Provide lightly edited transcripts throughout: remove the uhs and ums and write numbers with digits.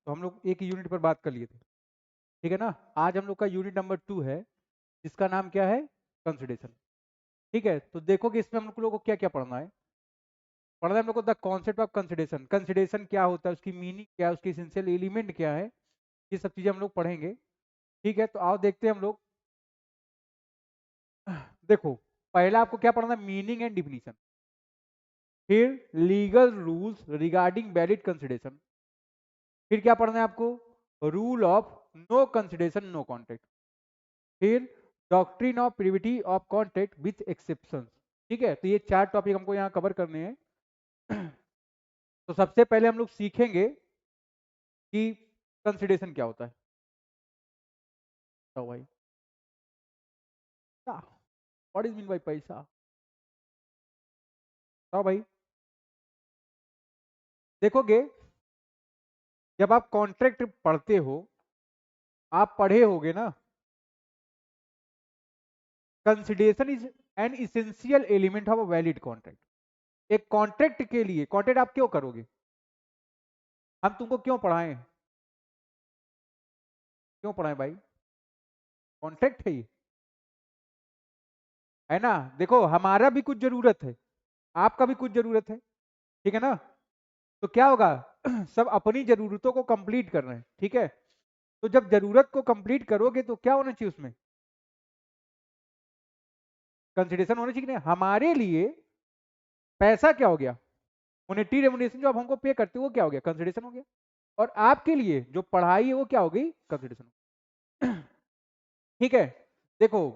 तो हम लोग एक यूनिट पर बात कर लिए थे, ठीक है ना। आज हम लोग का यूनिट नंबर 2 है, जिसका नाम क्या है, कंसिडरेशन। ठीक है, तो देखो कि इसमें हम लोग को क्या क्या पढ़ना है। पढ़ना है हम लोग को the concept of consideration, consideration क्या होता है, उसकी मीनिंग क्या है, उसकी एसेंशियल एलिमेंट क्या है, ये सब चीजें हम लोग पढ़ेंगे। ठीक है, तो आओ देखते हैं हम लोग। देखो, पहला आपको क्या पढ़ना है, मीनिंग एंड डिफिनीशन। फिर legal rules regarding valid consideration. फिर क्या पढ़ना है आपको, rule of no consideration no contract. फिर doctrine of privity of contract with exception. ठीक है, तो ये 4 टॉपिक हमको यहाँ कवर करने हैं। तो सबसे पहले हम लोग सीखेंगे कि कंसिडरेशन क्या होता है। तो भाई, व्हाट इज मीन बाय पैसा। तो भाई देखोगे, जब आप कॉन्ट्रैक्ट पढ़ते हो, आप पढ़े होगे ना, consideration is an essential element of a valid contract. एक कॉन्ट्रैक्ट के लिए, कॉन्ट्रैक्ट आप क्यों करोगे, हम तुमको क्यों पढ़ाएं, क्यों पढ़ाएं भाई, कॉन्ट्रैक्ट है ये, है ना। देखो, हमारा भी कुछ जरूरत है, आपका भी कुछ जरूरत है, ठीक है ना। तो क्या होगा, सब अपनी जरूरतों को कंप्लीट कर रहे हैं, ठीक है। तो जब जरूरत को कंप्लीट करोगे तो क्या होना चाहिए उसमें, कंसिडरेशन होना चाहिए ना। हमारे लिए पैसा क्या हो गया, मोनेटरी रेमुनरेशन जो आप हमको पे करते हो वो क्या हो गया, कंसिडरेशन हो गया। और आपके लिए जो पढ़ाई है वो क्या हो गई, कंसिडरेशन। ठीक है, देखो,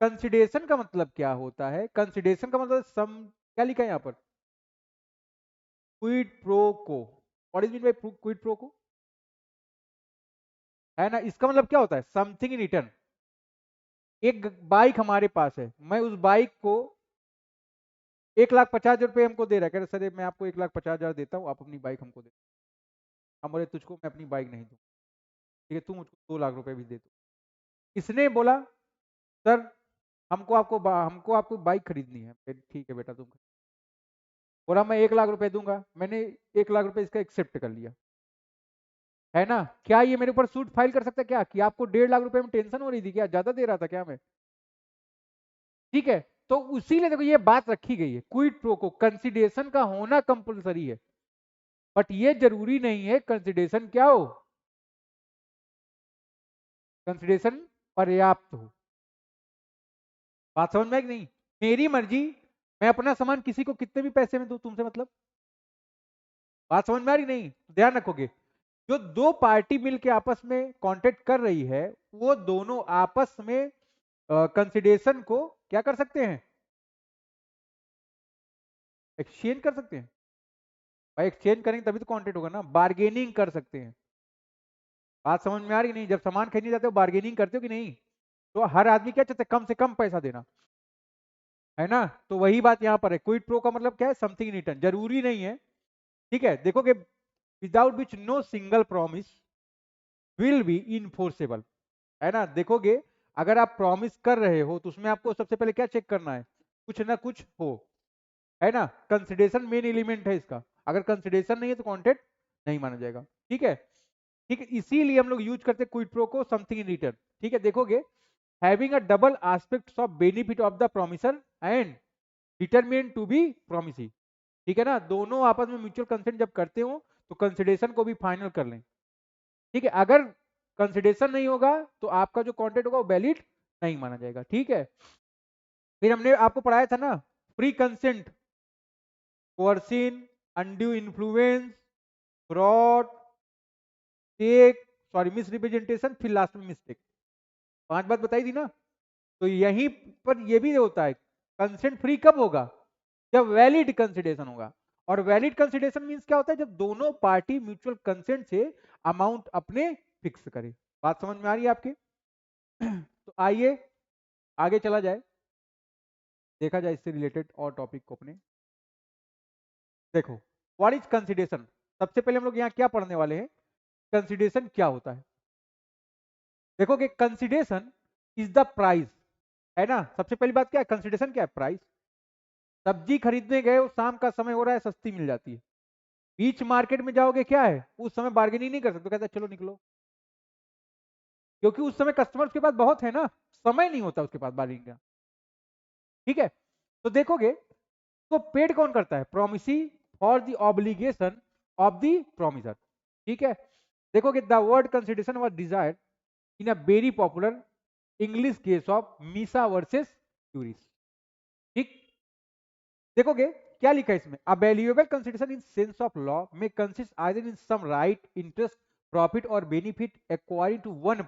कंसिडरेशन का मतलब क्या होता है, कंसिडरेशन का मतलब सम, क्या लिखा है यहाँ पर, क्विड प्रो को। What is mean by Kwid pro को, है ना। इसका मतलब क्या होता है, समथिंग इन रिटर्न। एक बाइक हमारे पास है, मैं उस बाइक को 1,50,000 रुपये हमको दे रहा है, कह रहे सर मैं आपको 1,50,000 देता हूँ, आप अपनी बाइक हमको दे। हम बोले तुझको मैं अपनी बाइक नहीं दूँ, ठीक है, तू मुझको 2 लाख रुपए भी दे दो। इसने बोला सर हमको आपको बाइक खरीदनी है, ठीक है बेटा तुम। बोला मैं 1 लाख रुपए दूंगा, मैंने 1 लाख रुपए इसका एक्सेप्ट कर लिया, है ना। क्या ये मेरे ऊपर सूट फाइल कर सकता है क्या, कि आपको 1,50,000 रुपए में टेंशन हो रही थी क्या, ज्यादा दे रहा था क्या मैं। ठीक है, तो उसीलिए देखो ये बात रखी गई है, क्विड प्रो को, कंसिडरेशन का होना कंपलसरी है, बट ये जरूरी नहीं है कंसिडरेशन क्या हो, कंसिडरेशन पर्याप्त हो। बात समझ में आई कि नहीं, मेरी मर्जी, मैं अपना सामान किसी को कितने भी पैसे में दूं, तुमसे मतलब। बात समझ में आ रही नहीं, ध्यान रखोगे, जो दो पार्टी मिलके आपस में कॉन्टेक्ट कर रही है, वो दोनों आपस में कंसिडरेशन को क्या कर सकते हैं, एक्सचेंज कर सकते हैं। भाई एक्सचेंज करेंगे तभी तो कॉन्टेक्ट होगा ना, बार्गेनिंग कर सकते हैं। बात समझ में आ रही नहीं, जब सामान खरीदने जाते हो बार्गेनिंग करते हो कि नहीं, तो हर आदमी क्या चाहता है, कम से कम पैसा देना, है ना। तो वही बात यहाँ पर है, क्विड प्रो का मतलब क्या है, समथिंग इन रिटर्न, जरूरी नहीं है। ठीक है, देखोगे, without which no single promise will be enforceable, है ना। देखोगे, अगर आप प्रॉमिस कर रहे हो तो उसमें आपको सबसे पहले क्या चेक करना है, कुछ ना कुछ हो, है ना। कंसिडरेशन मेन एलिमेंट है इसका, अगर कंसिडरेशन नहीं है तो कॉन्ट्रैक्ट नहीं माना जाएगा। ठीक है, ठीक है, इसीलिए हम लोग यूज करते हैं क्विड प्रो को, समथिंग इन रिटर्न। ठीक है, देखोगे, having a double aspects of benefit of the promisor and determinant to be promisee. ठीक है ना, दोनों आपस में म्यूचुअल कंसेंट जब करते हो तो कंसिडरेशन को भी फाइनल कर लें। ठीक है, अगर कंसिडरेशन नहीं होगा तो आपका जो कॉन्ट्रैक्ट होगा वो वैलिड नहीं माना जाएगा। ठीक है, फिर हमने आपको पढ़ाया था ना, free consent, coercion, undue influence, fraud, take, sorry misrepresentation, फिर लास्ट में मिस्टेक, 5 बात बताई थी ना। तो यहीं पर ये भी होता है, कंसेंट फ्री कब होगा, जब वैलिड कंसिडरेशन होगा। और वैलिड कंसिडरेशन मींस क्या होता है, जब दोनों पार्टी म्यूचुअल कंसेंट से अमाउंट अपने फिक्स करे। बात समझ में आ रही है आपके। तो आइए आगे चला जाए, देखा जाए इससे रिलेटेड और टॉपिक को अपने। देखो, व्हाट इज कंसिडरेशन, सबसे पहले हम लोग यहाँ क्या पढ़ने वाले हैं, कंसिडरेशन क्या होता है। देखो कि कंसिडरेशन इज द प्राइस, है ना। सबसे पहली बात क्या है, कंसिडरेशन क्या है, प्राइस। सब्जी खरीदने गए, शाम का समय हो रहा है, सस्ती मिल जाती है, ईच मार्केट में जाओगे क्या है, उस समय बार्गेनिंग नहीं कर सकते, कहता चलो निकलो, क्योंकि उस समय कस्टमर के पास बहुत है ना, समय नहीं होता उसके पास बार्गेनिंग का। ठीक है, तो देखोगे तो पेड कौन करता है, promisee for the obligation of the promisor. ठीक है, देखोगे the word consideration was desired in a very popular English case of Misa versus Curris. ठीक, देखोगे क्या लिखा है इसमें, a valuable consideration in sense of law may consist either in some right interest profit और benefit acquiring to one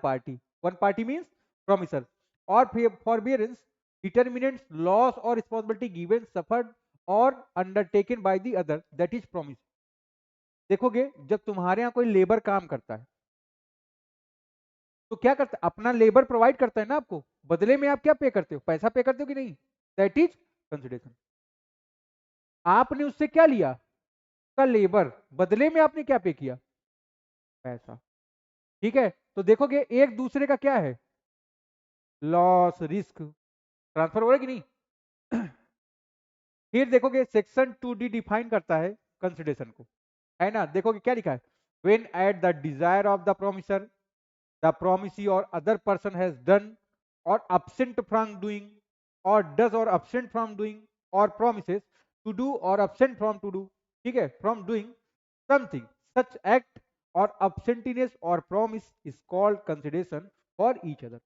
party means promisor और forbearance determinants loss और responsibility given suffered और undertaken by the other that is promise. देखोगे जब तुम्हारे यहाँ कोई labour काम करता है तो क्या करता है, अपना लेबर प्रोवाइड करता है ना आपको, बदले में आप क्या पे करते हो, पैसा पे करते हो कि नहीं, दैट इज कंसिडरेशन। आपने उससे क्या लिया, का लेबर, बदले में आपने क्या पे किया, पैसा। ठीक है, तो देखोगे एक दूसरे का क्या है, लॉस रिस्क ट्रांसफर हो रहा है कि नहीं। फिर देखोगे सेक्शन 2D डिफाइन करता है कंसिडरेशन को, है ना, देखोगे क्या लिखा है, when eight the desire of the promisor the promisee or other person has done or absent from doing or does or absent from doing or promises to do or absent from to do, ठीक है, from doing something, such act or absenteeism or promise is called consideration for each other।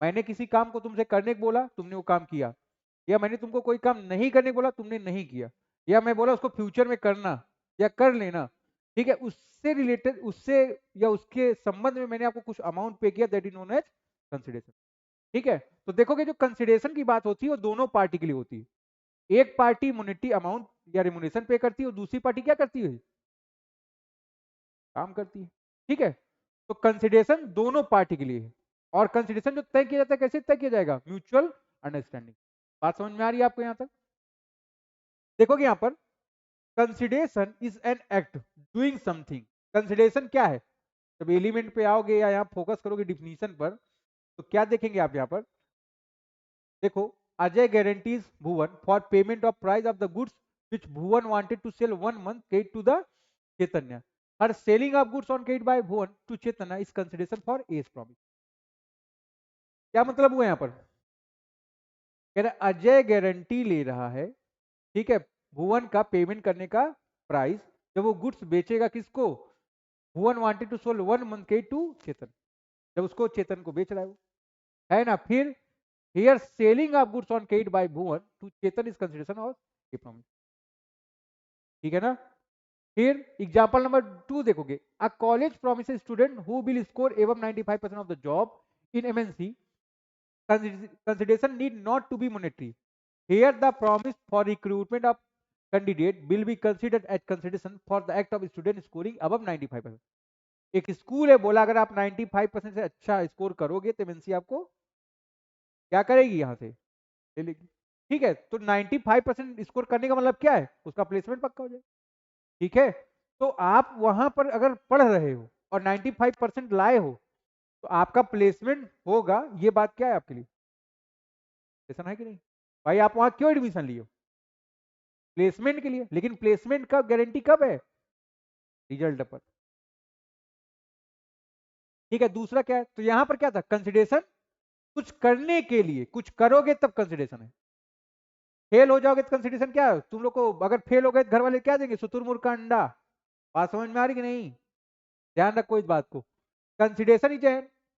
मैंने किसी काम को तुमसे करने को बोला, तुमने वो काम किया, या मैंने तुमको कोई काम नहीं करने को बोला, तुमने नहीं किया, या मैं बोला उसको फ्यूचर में करना या कर लेना, ठीक है, उससे रिलेटेड, उससे या उसके संबंध में मैंने आपको कुछ अमाउंट पे किया, that is known as consideration. ठीक है, तो देखोगे जो कंसिडरेशन की बात होती है वो दोनों पार्टी के लिए होती है, एक पार्टी मोनेटरी अमाउंट या रिमुनेशन पे करती है और दूसरी पार्टी क्या करती है, काम करती है। ठीक है, तो कंसिडरेशन दोनों पार्टी के लिए है, और कंसिडरेशन जो तय किया जाता है कैसे तय किया जाएगा, म्यूचुअल अंडरस्टैंडिंग। बात समझ में आ रही है आपको यहां तक। देखोगे यहां पर consideration is an act doing something. Consideration क्या है, जब एलिमेंट पे आओगे या यहाँ फोकस करोगे डिफिनीशन पर, तो क्या देखेंगे आप यहाँ पर, देखो, Ajay guarantees Bhuvan for payment of price of the goods which Bhuvan wanted to sell 1 month credit to the Chaitanya, her selling of goods on credit by Bhuvan to Chaitanya is consideration for as promise. क्या मतलब हुआ यहाँ पर, कह रहा अजय गारंटी ले रहा है, ठीक है, भुवन का पेमेंट करने का प्राइस, जब वो गुड्स बेचेगा किसको, Bhuvan wanted to solve 1 month credit to Chetan, जब उसको चेतन को बेच रहा है वो, है ना। फिर here selling of goods on credit by Bhuvan to Chetan is consideration of a promise. ठीक है ना। फिर एग्जांपल नंबर 2 देखोगे, a college promise student who will score above 95% of the job in MNC consideration need not to be monetary. Here the promise for recruitment of candidate will be considered as consideration for the act of student scoring above 95%। एक school है, बोला अगर आप 95% से अच्छा score करोगे तो MNC आपको क्या करेगी, यहां से ले लेगी। ठीक है, तो 95% स्कोर करने का मतलब क्या है, उसका प्लेसमेंट पक्का हो जाए। ठीक है, तो आप वहां पर अगर पढ़ रहे हो और 95% लाए हो तो आपका प्लेसमेंट होगा, ये बात क्या है आपके लिए, ऐसा है कि नहीं, भाई आप वहां क्यों एडमिशन लिए, प्लेसमेंट के लिए, लेकिन प्लेसमेंट का गारंटी कब है, रिजल्ट पर। ठीक है, दूसरा क्या है, तो यहां पर क्या था, कंसिडरेशन कुछ करने के लिए, कुछ करोगे तब कंसिडरेशन है, फेल हो जाओगे तो कंसिडरेशन क्या है, तुम लोग को अगर फेल हो गए तो घर वाले क्या देंगे, सुतुरमुर्ग का अंडा। बात समझ में आ रही कि नहीं, ध्यान रखो इस बात को। Consideration is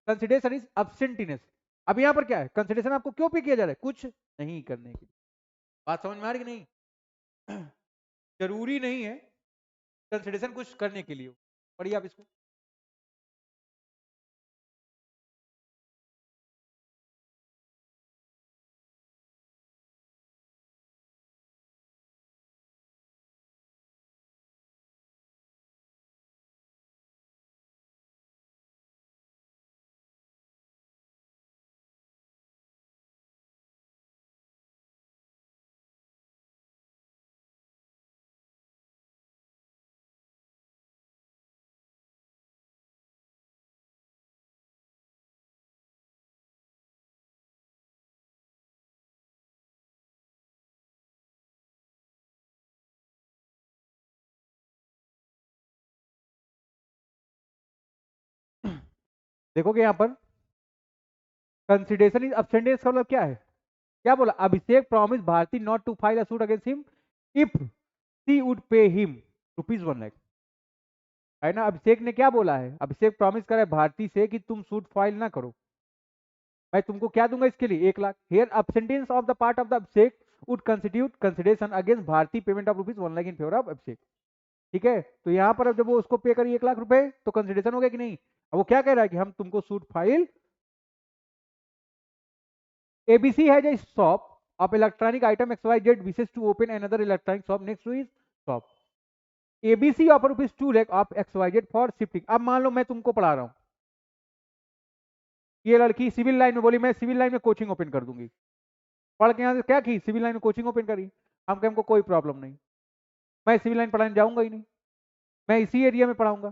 consideration is abstinence. अब यहां पर क्या है, कंसिडरेशन आपको क्यों पे किया जा रहा है, कुछ नहीं करने के लिए। बात समझ में आ रही कि नहीं, जरूरी नहीं है कंसिडरेशन कुछ करने के लिए, पढ़िए आप इसको। देखोगे यहाँ पर कंसिडरेशन इज अब्सेंटेंस का मतलब क्या है, क्या बोला, Abhishek promise Bharti not to file a suit against him if she would pay him ₹1 lakh, है ना। अभिषेक ने क्या बोला है, अभिषेक प्रॉमिस करा है भारती से कि तुम सूट फाइल ना करो, मैं तुमको क्या दूंगा इसके लिए, 1 lakh. Here abstinence of the part of the Abhishek would constitute consideration against Bharti payment of ₹1 lakh in favour of Abhishek. ठीक है, तो यहाँ पर अब जब वो उसको पे करी 1 लाख रुपए तो कंसिडरेशन हो गया कि नहीं। अब वो क्या कह रहा है कि हम तुमको suit file, ABC has a shop of electronic item XYZ wishes to open another electronic shop next to his shop. ABC offer ₹2 lakh of XYZ for shifting. अब मान लो मैं तुमको पढ़ा रहा हूँ, ये लड़की सिविल लाइन में बोली मैं सिविल लाइन में कोचिंग ओपन कर दूंगी, पढ़ के यहाँ से क्या की सिविल लाइन में कोचिंग ओपन करी, हम कहें हमको कोई प्रॉब्लम नहीं, मैं सिविल लाइन पढ़ाने जाऊंगा ही नहीं, मैं इसी एरिया में पढ़ाऊंगा,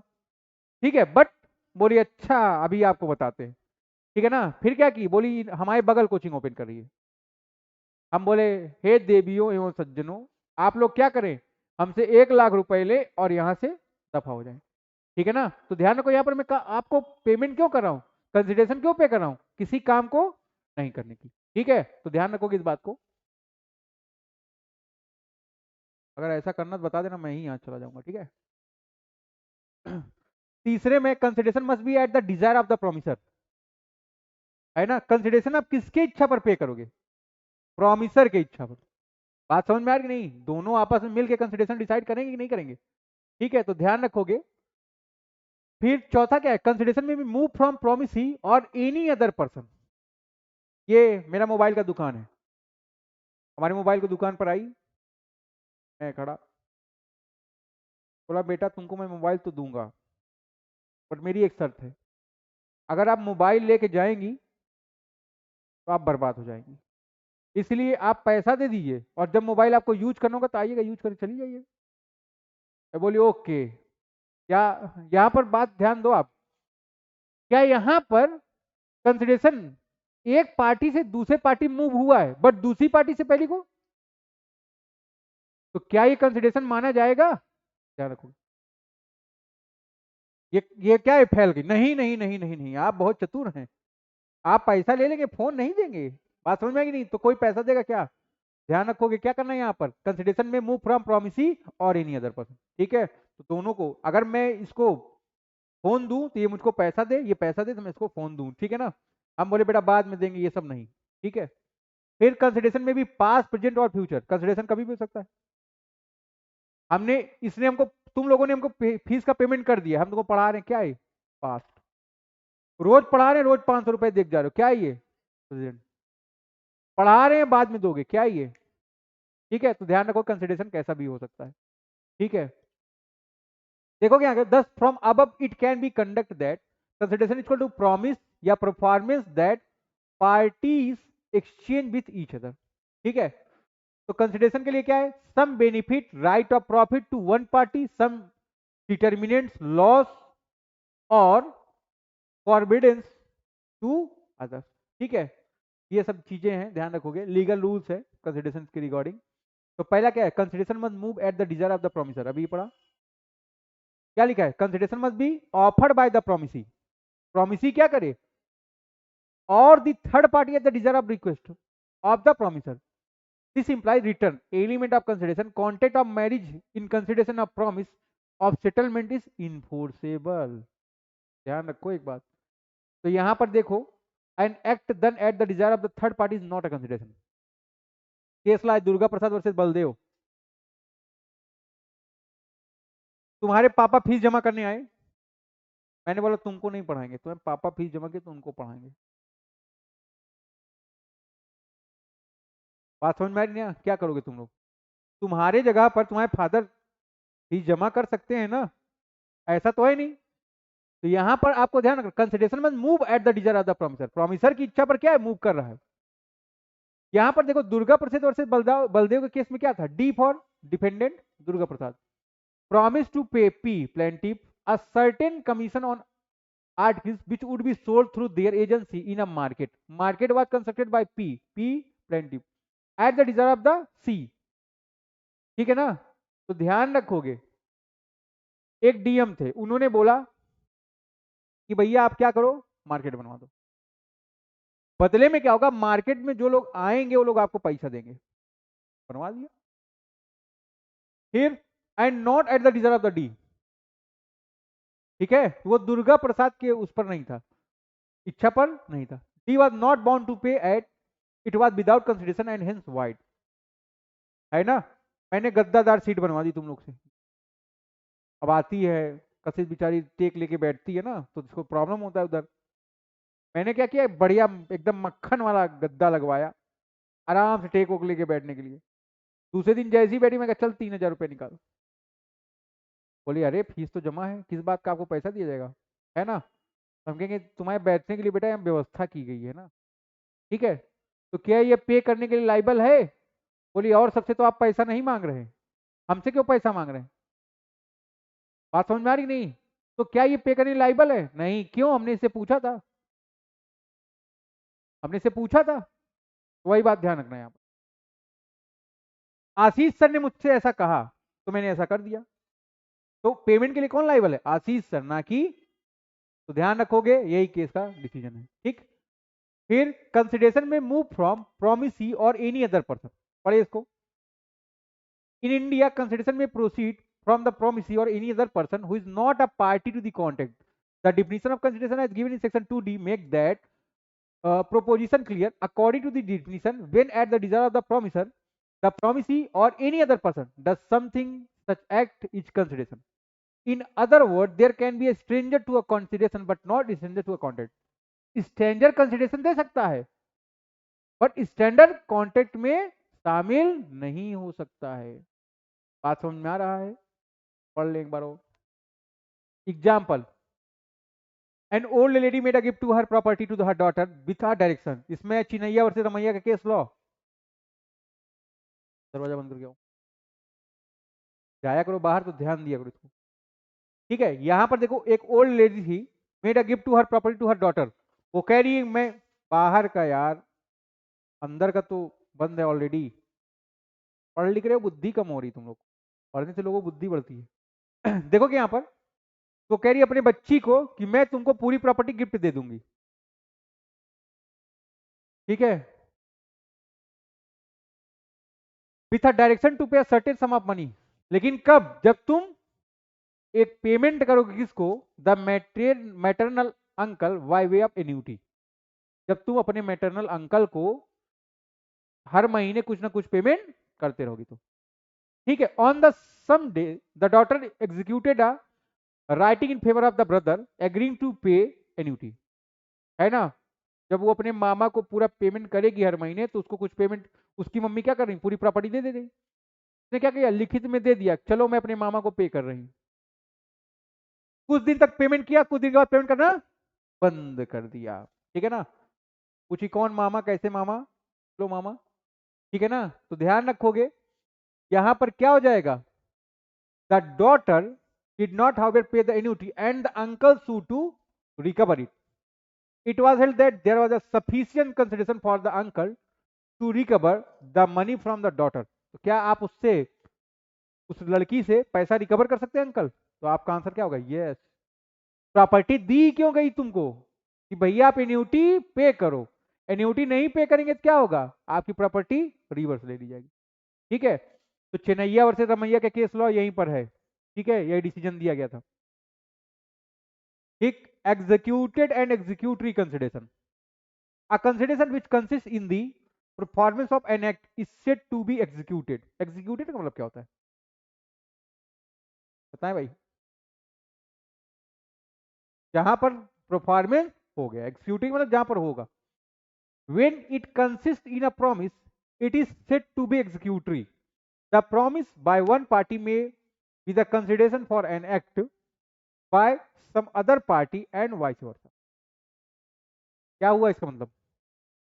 ठीक है। बट बोली अच्छा अभी आपको बताते हैं, ठीक है ना। फिर क्या की, बोली हमारे बगल कोचिंग ओपन कर रही है। हम बोले हे देवियों एवं सज्जनों, आप लोग क्या करें, हमसे 1 लाख रुपए ले और यहां से दफा हो जाए, ठीक है ना। तो ध्यान रखो यहाँ पर मैं आपको पेमेंट क्यों कर रहा हूँ, कंसिडरेशन क्यों पे कर रहा हूँ, किसी काम को नहीं करने की, ठीक है। तो ध्यान रखोगे इस बात को, अगर ऐसा करना तो बता देना, मैं ही यहाँ चला जाऊंगा, ठीक है। तीसरे में consideration must B eight the desire of the promisor, है ना। कंसिडरेशन आप किसके इच्छा पर पे करोगे, प्रोमिसर के इच्छा पर। बात समझ में आ रही नहीं, दोनों आपस में मिलकर कंसिडरेशन डिसाइड करेंगे कि नहीं करेंगे, ठीक है। तो ध्यान रखोगे। फिर चौथा क्या है, कंसिडरेशन में भी मूव फ्रॉम प्रोमिसी और एनी अदर पर्सन। ये मेरा मोबाइल का दुकान है, हमारे मोबाइल की दुकान पर आई, मैं खड़ा, बोला बेटा तुमको मैं मोबाइल तो दूंगा, बट मेरी एक शर्त है, अगर आप मोबाइल लेके जाएंगी तो आप बर्बाद हो जाएंगी, इसलिए आप पैसा दे दीजिए और जब मोबाइल आपको यूज करना होगा तो आइएगा, यूज करके चली जाइए। मैं बोली ओके। क्या यहाँ पर बात ध्यान दो आप, क्या यहाँ पर कंसिडरेशन एक पार्टी से दूसरे पार्टी मूव हुआ है बट दूसरी पार्टी से पहली को, तो क्या ये कंसिडरेशन माना जाएगा, ध्यान रखो। ये क्या है, फैल गई, नहीं नहीं नहीं नहीं नहीं, आप बहुत चतुर हैं, आप पैसा ले लेंगे फोन नहीं देंगे, बात समझ में आएगी नहीं, तो कोई पैसा देगा क्या। ध्यान रखोगे क्या करना है यहाँ पर, कंसिडरेशन में मूव फ्रॉम प्रोमिसी और एनी अदर पर्सन, ठीक है। तो दोनों को, अगर मैं इसको फोन दूं तो ये मुझको पैसा दे, ये पैसा दे तो मैं इसको फोन दूं, ठीक है ना। हम बोले बेटा बाद में देंगे, ये सब नहीं, ठीक है। फिर कंसिडरेशन में भी पास्ट प्रेजेंट और फ्यूचर, कंसिडरेशन कभी भी हो सकता है। हमने, इसने हमको, तुम लोगों ने हमको फीस का पेमेंट कर दिया, हम तुमको पढ़ा रहे हैं, क्या है पास्ट, रोज पढ़ा रहे हैं, रोज 500 रुपए देख जा रहे हो, क्या है ये प्रेजेंट, पढ़ा रहे हैं बाद में दोगे, क्या है ये, ठीक है। तो ध्यान रखो कंसिडरेशन कैसा भी हो सकता है, ठीक है। देखोगे आगे, दस फ्रॉम अब it can be conduct that consideration equal to promise या performance that parties exchange with each other, ठीक है। तो कंसिडरेशन के लिए क्या है, some benefit right of profit to one party, some determinants loss और फॉरबिडेंस टू अदर्स, ठीक है। ये सब चीजें हैं, ध्यान रखोगे, लीगल रूल्स है कंसिडरेशन के रिगार्डिंग। तो पहला क्या है, consideration must move at the desire of the promisor, अभी पढ़ा, क्या लिखा है, consideration must be offered by the promisee, promisee क्या करे, और the third party at the desire of request of the promisor, this implies return element of consideration, contract of marriage in consideration of promise of settlement is enforceable। ध्यान रखो एक बात, तो यहां पर देखो, an act done at the desire of the third party is not a consideration. Case law Durga Prasad versus Baldev, तुम्हारे पापा फीस जमा करने आए, मैंने बोला तुमको नहीं पढ़ाएंगे, तुम्हें पापा फीस जमा किए तो उनको पढ़ाएंगे, बात समझ में आ रही है, क्या करोगे तुम लोग, तुम्हारे जगह पर तुम्हारे फादर फीस जमा कर सकते हैं ना, ऐसा तो है नहीं। तो यहां पर आपको ध्यान रखना, कंसिडरेशन में move at the desire of the promisor, promisor की इच्छा पर क्या है, मूव कर रहा है। यहां पर देखो दुर्गा प्रसाद वर्सेस बलदेव, बलदेव के केस में क्या था, D for defendant Durga Prasad, promise to pay P plaintiff a certain commission on articles which would be sold through their agency in a market, market was constructed by p plaintiff at the desire of the c, ठीक है ना। तो ध्यान रखोगे, एक DM थे, उन्होंने बोला कि भैया आप क्या करो, मार्केट बनवा दो। बदले में क्या होगा, मार्केट में जो लोग आएंगे वो लोग आपको पैसा देंगे। बनवा दिया। फिर and not at the desire of the D, ठीक है, वो दुर्गा प्रसाद के उस पर नहीं था, इच्छा पर नहीं था। D was not bound to pay it, it was without consideration and hence void, है ना। मैंने गद्दादार सीट बनवा दी तुम लोग से। अब आती है कशिश बेचारी टेक लेके बैठती है ना, तो उसको प्रॉब्लम होता है उधर। मैंने क्या किया, बढ़िया एकदम मक्खन वाला गद्दा लगवाया, आराम से टेक वोक लेके बैठने के लिए। दूसरे दिन जैसी ही बैठी, मैं कहा चल 3,000 रुपये निकाल। बोली अरे फीस तो जमा है, किस बात का आपको पैसा दिया जाएगा, है ना। हम कहेंगे तुम्हारे बैठने के लिए बेटा यहाँ व्यवस्था की गई है ना, ठीक है, तो क्या ये पे करने के लिए लाइबल है। बोली और सबसे तो आप पैसा नहीं मांग रहे, हमसे क्यों पैसा मांग रहे हैं। बात समझ में आ रही नहीं। तो क्या ये पे करने लाइबल है, नहीं, क्यों, हमने इससे पूछा था, हमने इससे पूछा था। वही बात ध्यान रखना है यहाँ पर। आशीष सर ने मुझसे ऐसा कहा तो मैंने ऐसा कर दिया, तो पेमेंट के लिए कौन लाइबल है, आशीष सर, ना कि। तो ध्यान रखोगे, यही केस का डिसीजन है, ठीक। फिर कंसिडरेशन में मूव फ्रॉम प्रोमिसी और एनी अदर पर्सन, पढ़े इसको। इन इंडिया कंसिडरेशन में proceed from the promisee or any other person who is not a party to the contract. The definition of consideration as given in section 2D make that proposition clear. According to the definition, when at the desire of the promiser, the promisee or any other person does something, such act is consideration. In other words, there can be a stranger to a consideration but not a stranger to a contract. Stranger consideration दे सकता है but standard contract में शामिल नहीं हो सकता है। बात समझ में आ रहा है, पढ़ ले एक बार और। Example, an old lady made a gift to her property to her daughter with her direction. इसमें चिन्हैया वर्सेस रमैया का केस लॉ। दरवाजा बंद कर गया, जाया करो बाहर तो ध्यान दिया करो इसको, ठीक है। यहां पर देखो, एक ओल्ड लेडी थी, made a gift to her property to her daughter. वो कह रही है मैं, बाहर का यार, अंदर का तो बंद है ऑलरेडी। पढ़ लिख रहे हो, बुद्धि कम हो रही तुम लोग, पढ़ने से लोगों को बुद्धि बढ़ती है। देखो कि यहाँ पर वो कह रही है अपने बच्ची को कि मैं तुमको पूरी प्रॉपर्टी गिफ्ट दे दूंगी, ठीक है, विथ अ डायरेक्शन टू पे सर्टेन सम ऑफ मनी। लेकिन कब, जब तुम एक पेमेंट करोगे किसको, the maternal uncle by way of annuity. जब तुम अपने मैटरनल अंकल को हर महीने कुछ ना कुछ पेमेंट करते रहोगे तो, ठीक है। On the some day the daughter executed a writing in favour of the brother agreeing to pay annuity, है ना। जब वो अपने मामा को पूरा पेमेंट करेगी हर महीने, तो उसको कुछ पेमेंट, उसकी मम्मी क्या कर रही, पूरी प्रॉपर्टी दे दे रही। उसने क्या किया, लिखित में दे दिया, चलो मैं अपने मामा को पे कर रही हूँ। कुछ दिन तक पेमेंट किया, कुछ दिन के बाद पेमेंट करना बंद कर दिया, ठीक है ना। पूछी कौन मामा, कैसे मामा, लो मामा, ठीक है ना। तो ध्यान रखोगे, यहां पर क्या हो जाएगा, the daughter did not however pay the annuity and the uncle sue to recover it. It was held that there was a sufficient consideration for the uncle to recover the money from the daughter. तो क्या आप उससे, उस लड़की से पैसा recover कर सकते हैं अंकल। तो आपका आंसर क्या होगा, यस। प्रॉपर्टी दी क्यों गई तुमको, कि भैया आप एन्यूटी पे करो। एन्यूटी नहीं पे करेंगे तो क्या होगा, आपकी प्रॉपर्टी रिवर्स ले ली जाएगी, ठीक है। तो चेन्नैया वर्सेस रमैया का केस लॉ यहीं पर है, ठीक है, यही डिसीजन दिया गया था, ठीक। Executed and executory consideration, a consideration which consists in the performance of an act is said to be executed। executed का मतलब क्या होता है, बताएं भाई। जहां पर परफॉर्मेंस हो गया, एक्सिक्यूटिंग मतलब जहां पर होगा। when it consists in a promise, it is said to be executory। the promise by one party may be the consideration for an act by some other party and vice versa। क्या हुआ इसका मतलब,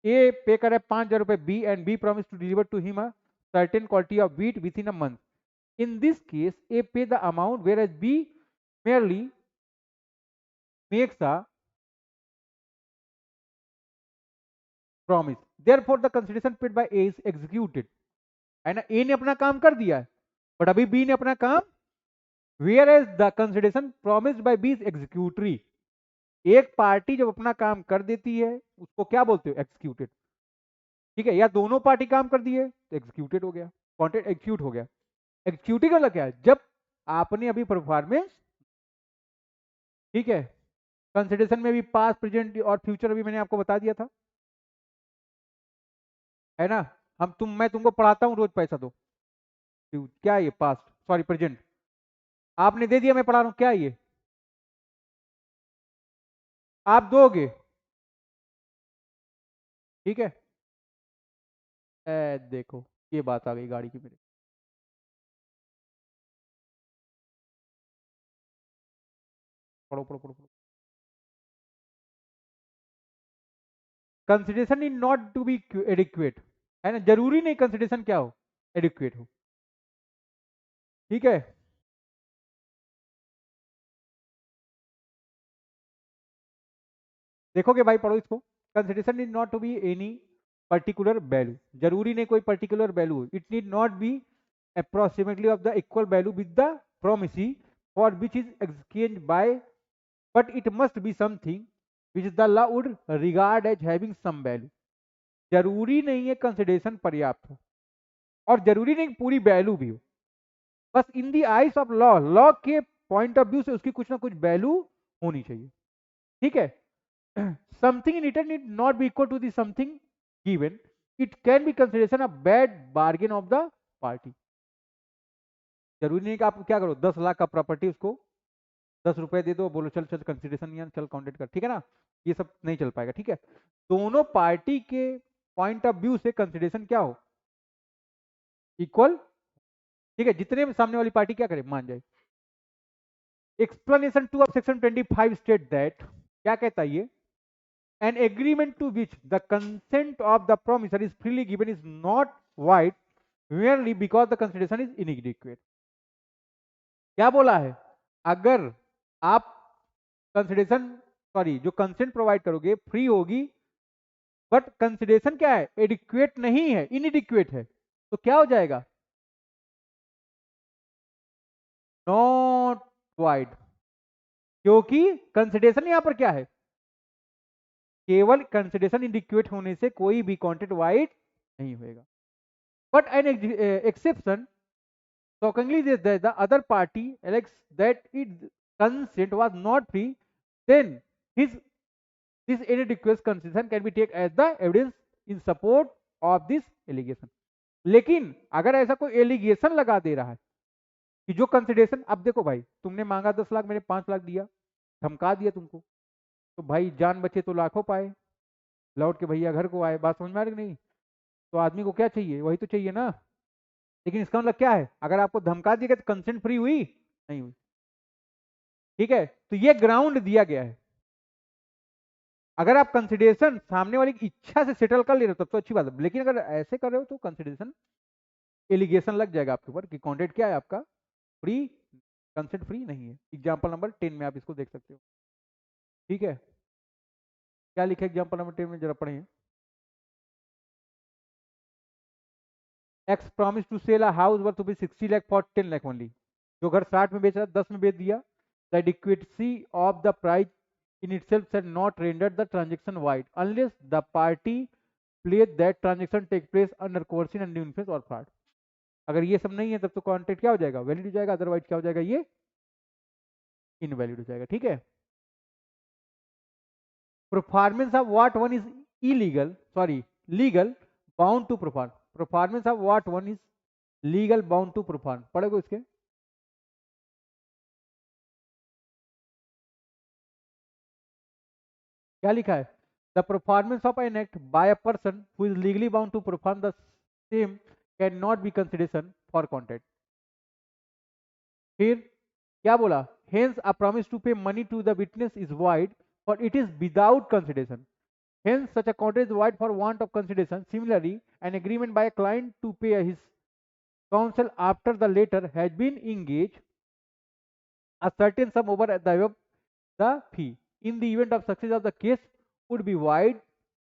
ए पे करे 5,000 रुपए B and B promise to deliver to him a certain quantity of wheat within a month. In this case, A pay the amount whereas B merely makes a promise। Therefore, the consideration paid by A is executed। है ना, A ने अपना काम कर दिया है, but अभी B ने अपना काम, whereas the consideration promised by B is executory। एक पार्टी जब अपना काम कर देती है उसको क्या बोलते हो, एक्सिक्यूटेड। ठीक है, या दोनों पार्टी काम कर दी है तो एग्जीक्यूटेड हो गया, कॉन्ट्रैक्ट एग्जीक्यूट हो गया। एग्जीक्यूटिव का मतलब क्या है, जब आपने अभी परफॉर्मेंस, ठीक है, कंसिडरेशन में भी पास्ट प्रेजेंट और फ्यूचर भी मैंने आपको बता दिया था, है ना। मैं तुमको पढ़ाता हूँ रोज, पैसा दो, क्या है ये, पास्ट सॉरी प्रेजेंट, आपने दे दिया, मैं पढ़ा रहा हूँ, क्या है ये, आप दोगे, ठीक है। देखो ये बात आ गई गाड़ी की मेरे, पढ़ो पढ़ो पढ़ो पढ़ो। Consideration is not to be adequate, है ना, जरूरी नहीं कंसिडरेशन क्या हो, एडिक्वेट हो, ठीक है। देखोगे भाई, पढ़ो इसको। Consideration is not to be any particular value, जरूरी नहीं कोई particular value, it need not be approximately of the equal value with the promisee for which is exchange by, but it must be something which the law would regard as having some value. जरूरी नहीं है consideration पर्याप्त हो, और जरूरी नहीं पूरी value भी हो, बस इन दी आइज ऑफ लॉ, लॉ के पॉइंट ऑफ व्यू से उसकी कुछ ना कुछ वैल्यू होनी चाहिए, ठीक है। something in return need not be equal to the something given, it can be consideration a bad bargain of the party। जरूरी नहीं कि आप क्या करो, 10 लाख का प्रॉपर्टी उसको 10 रुपए दे दो, बोलो चल चल कंसिडरेशन या चल काउंटेड कर, ठीक है ना, ये सब नहीं चल पाएगा, ठीक है। दोनों पार्टी के पॉइंट ऑफ व्यू से कंसिडरेशन क्या हो, इक्वल, ठीक है, जितने भी सामने वाली पार्टी क्या करे, मान जाए। Explanation 2 of section 25 state that, क्या कहता है ये, an agreement to which the consent of the promisor is freely given is not void merely because the consideration is inadequate। क्या बोला है, अगर आप कंसिडरेशन, सॉरी जो कंसेंट प्रोवाइड करोगे फ्री होगी, बट कंसिडरेशन क्या है, एडिक्वेट नहीं है, इनएडिक्वेट है, तो क्या हो जाएगा, नॉट वाइड, क्योंकि कंसिडरेशन यहां पर क्या है, केवल कंसिडरेशन इनएडिक्वेट होने से कोई भी कॉन्ट्रैक्ट वाइड नहीं होएगा। But an exception shockingly the other party elects that its consent was not free, then his this inadequate consideration can be taken as the evidence in support of this allegation। लेकिन अगर ऐसा कोई allegation लगा दे रहा है कि जो consideration, अब देखो भाई, तुमने मांगा 10 लाख, मैंने 5 लाख दिया, धमका दिया तुमको, तो भाई जान बचे तो लाखों पाए, लौट के भैया घर को आए, बात समझ में आ रही कि नहीं। तो आदमी को क्या चाहिए, वही तो चाहिए ना। लेकिन इसका मतलब क्या है, अगर आपको धमका दिया तो कंसेंट फ्री हुई, नहीं हुई, ठीक है। तो ये ग्राउंड दिया गया है, अगर आप कंसिडरेशन सामने वाली की इच्छा से सेटल कर ले रहे हो तब तो अच्छी बात है, लेकिन अगर ऐसे कर रहे हो तो कंसिडरेशन एलिगेशन लग जाएगा आपके ऊपर कि कॉन्ट्रैक्ट क्या है आपका, फ्री, कंसेंट फ्री नहीं है। एग्जाम्पल नंबर 10 में आप इसको देख सकते हो, ठीक है। क्या लिखा है एग्जाम्पल नंबर 10 में, जरा पढ़िए। X promise to sell a house worth rupees 60 lakh for 10 lakh only, जो घर 60 में बेच रहा है 10 में बेच दिया, the equity of the price in itself had not rendered the transaction void unless the party pledged that transaction take place under coercion and influence or fraud। अगर ये सब नहीं है तब तो कॉन्ट्रैक्ट क्या हो जाएगा, वैलिड हो जाएगा, अदरवाइज क्या हो जाएगा, ये इनवैलिड हो जाएगा, ठीक है। Performance of what one is illegal, sorry legal bound to perform, performance of what one is legal bound to perform, पढ़ेगा इसके, क्या लिखा है, the performance of an act by a person who is legally bound to perform the same can not be consideration for contract. फिर क्या बोला, hence a promise to pay money to the witness is wide और it is without consideration, hence such a contract is wide for want of consideration. Similarly an agreement by a client to pay his counsel after the latter has been engaged a certain sum over the fee in the event of success of the case would be void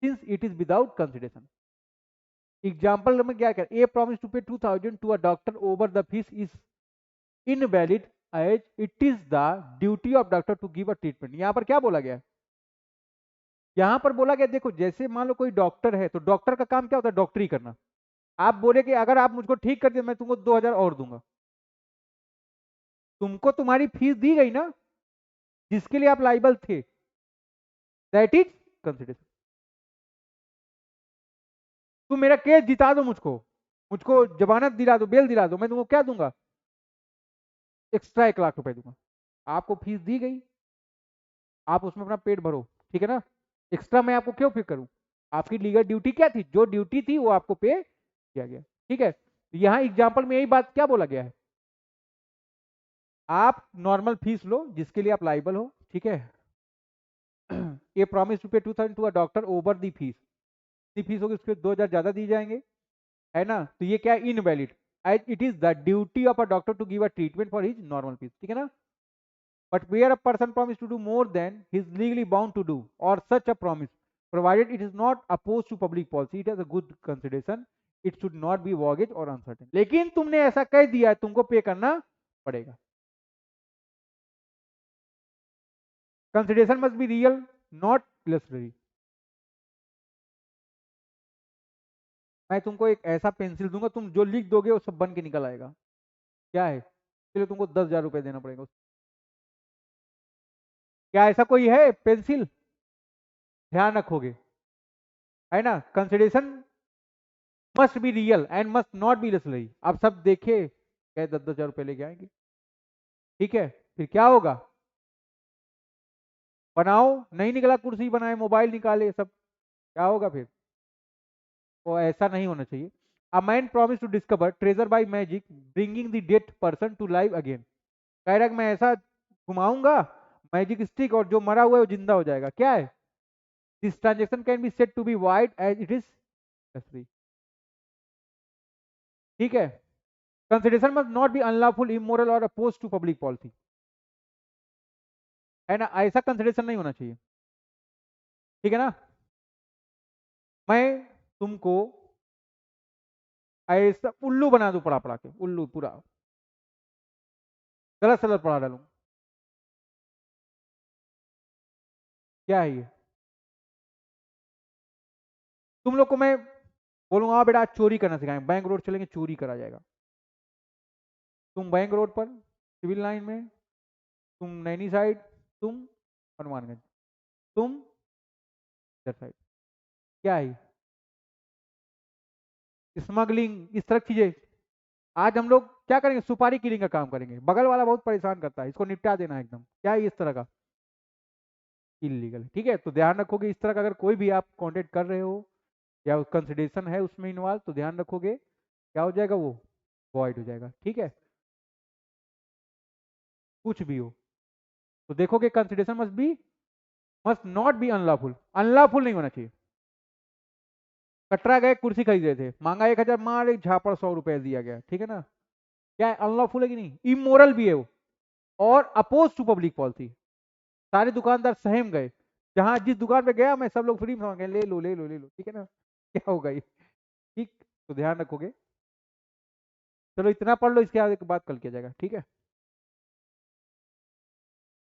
since it is without consideration। Example में क्या कर, A promise to pay 2000 to a doctor over the fees is invalid as it is the duty of doctor to give a treatment. यहाँ पर क्या बोला गया है, यहां पर बोला गया, देखो जैसे मान लो कोई डॉक्टर है, तो डॉक्टर का काम क्या होता है? डॉक्टरी करना। आप बोले कि अगर आप मुझको ठीक कर दिया, मैं तुमको 2,000 और दूंगा। तुमको तुम्हारी फीस दी गई ना, जिसके लिए आप लाइबल थे, दैट इज कंसिडरेशन। तुम मेरा केस जिता दो, मुझको मुझको जमानत दिला दो, बेल दिला दो, मैं तुमको क्या दूंगा? एक्स्ट्रा 1 लाख रुपए दूंगा। आपको फीस दी गई, आप उसमें अपना पेट भरो, ठीक है ना? एक्स्ट्रा मैं आपको क्यों पे करूं? आपकी लीगल ड्यूटी क्या थी? जो ड्यूटी थी वो आपको पे किया गया, ठीक है? यहाँ एग्जाम्पल में यही बात क्या बोला गया है? आप नॉर्मल फीस लो जिसके लिए आप लाइबल हो, ठीक है? ये promise to pay 2,000 to a doctor over the fees. जितनी फीस होगी उसके 2,000 ज्यादा दी जाएंगे, है ना? तो ये क्या है? Invalid, as it is the duty of a doctor to give a treatment for his normal fees, ठीक है ना? But where a person promise to do more than he is legally bound to do, or such a promise, provided it is not opposed to public policy, it has a good consideration, it should not be vague or uncertain. लेकिन तुमने ऐसा कह दिया है, तुमको पे करना पड़ेगा। Consideration must be real, not illusory. मैं तुमको एक ऐसा पेंसिल दूंगा, तुम जो लिख दोगे वो सब बन के निकल आएगा। क्या है? चलो तुमको 10,000 रुपए देना पड़ेगा। क्या ऐसा कोई है पेंसिल? ध्यान रखोगे, है ना? Consideration must be real and must not be illusory. आप सब देखे क्या 10,000 रुपए लेके आएंगे, ठीक है? फिर क्या होगा? बनाओ, नहीं निकला कुर्सी बनाए, मोबाइल निकाले, सब क्या होगा फिर? वो ऐसा नहीं होना चाहिए। A man promise to discover treasure by magic bringing the dead person to life again. कह रहा है कि मैं ऐसा घुमाऊंगा मैजिक स्टिक और जो मरा हुआ है वो जिंदा हो जाएगा। क्या है? This transaction can be said to be wide as it is, ठीक है? Consideration must not be unlawful, immoral और अपोज टू पब्लिक पॉलिसी, है ना? ऐसा कंसिडरेशन नहीं होना चाहिए, ठीक है ना? मैं तुमको ऐसा उल्लू बना दूं, पढ़ा पढ़ा के उल्लू पूरा गलत सलत पढ़ा डालूं। क्या है ये? तुम लोग को मैं बोलूंगा, हाँ बेटा आज चोरी करना सिखाएंगे, बैंक रोड चलेंगे, चोरी करा जाएगा। तुम बैंक रोड पर, सिविल लाइन में, तुम नैनी साइड, तुम हनुमानगंज, तुम इधर साइड। क्या है? स्मगलिंग, इस तरह की चीजें। आज हम लोग क्या करेंगे? सुपारी किलिंग का काम करेंगे। बगल वाला बहुत परेशान करता है, इसको निपटा देना है एकदम। क्या है इस तरह का? इलीगल, ठीक है? तो ध्यान रखोगे, इस तरह का अगर कोई भी आप कॉन्टेक्ट कर रहे हो या कंसिडरेशन है उसमें इन्वॉल्व, तो ध्यान रखोगे क्या हो जाएगा? वो वॉइड हो जाएगा, ठीक है? कुछ भी हो तो देखोगे consideration must not be unlawful. Unlawful नहीं होना चाहिए। कटरा गए, कुर्सी खरीद रहे थे, मांगा 1,000, मार एक झापड़ 100 रुपए दिया गया, ठीक है ना? क्या है? अनलॉफुल है कि नहीं? इमोरल भी है वो, और अपोज टू पब्लिक पॉलिसी। सारे दुकानदार सहम गए, जहां जिस दुकान पे गया मैं सब लोग फ्री में मांगे, ले लो ले लो ले लो, ठीक है ना? क्या होगा ये? ठीक, तो ध्यान रखोगे। चलो इतना पढ़ लो, इसके आगे की बात कल किया जाएगा, ठीक है?